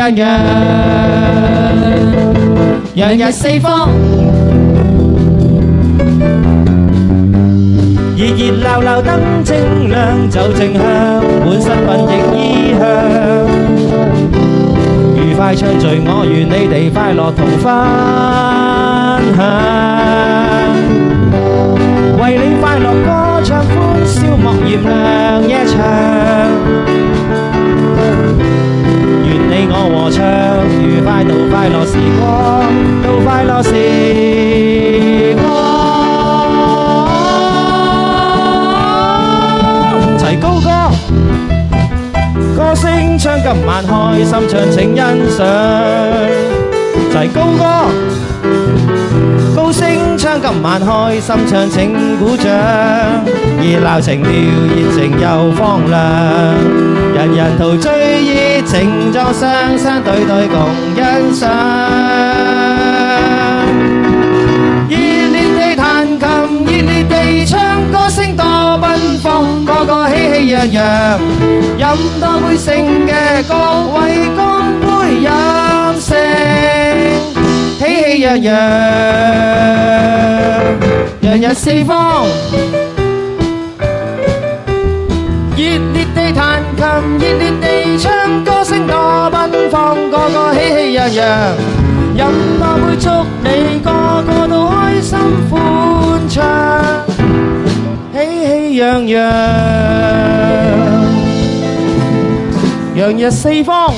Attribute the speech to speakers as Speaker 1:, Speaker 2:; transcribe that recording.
Speaker 1: 洋洋，洋溢四方。熱熱鬧鬧燈清亮，酒正香，滿身品亦衣香。愉快暢聚，我願你哋快樂同分享。為你快樂歌唱歡笑，莫嫌亮夜長。願你我和唱，愉快到快樂時光，到快樂時光。齊高歌，歌聲唱今晚開心唱請欣賞。齊高歌，高聲唱今晚開心唱請鼓掌。熱鬧情調熱情又放亮，人人陶醉熱情作雙雙對對共欣賞。熱烈地彈琴熱烈地唱，歌聲多奔放，個個喜氣洋洋。飲多杯聖嘅各位乾杯飲勝，喜氣洋洋，洋溢四方。熱烈地彈琴熱烈地唱，歌聲多奔放，個個喜氣洋洋。飲多杯祝你個個都開心歡暢，喜氣洋洋，洋溢四方。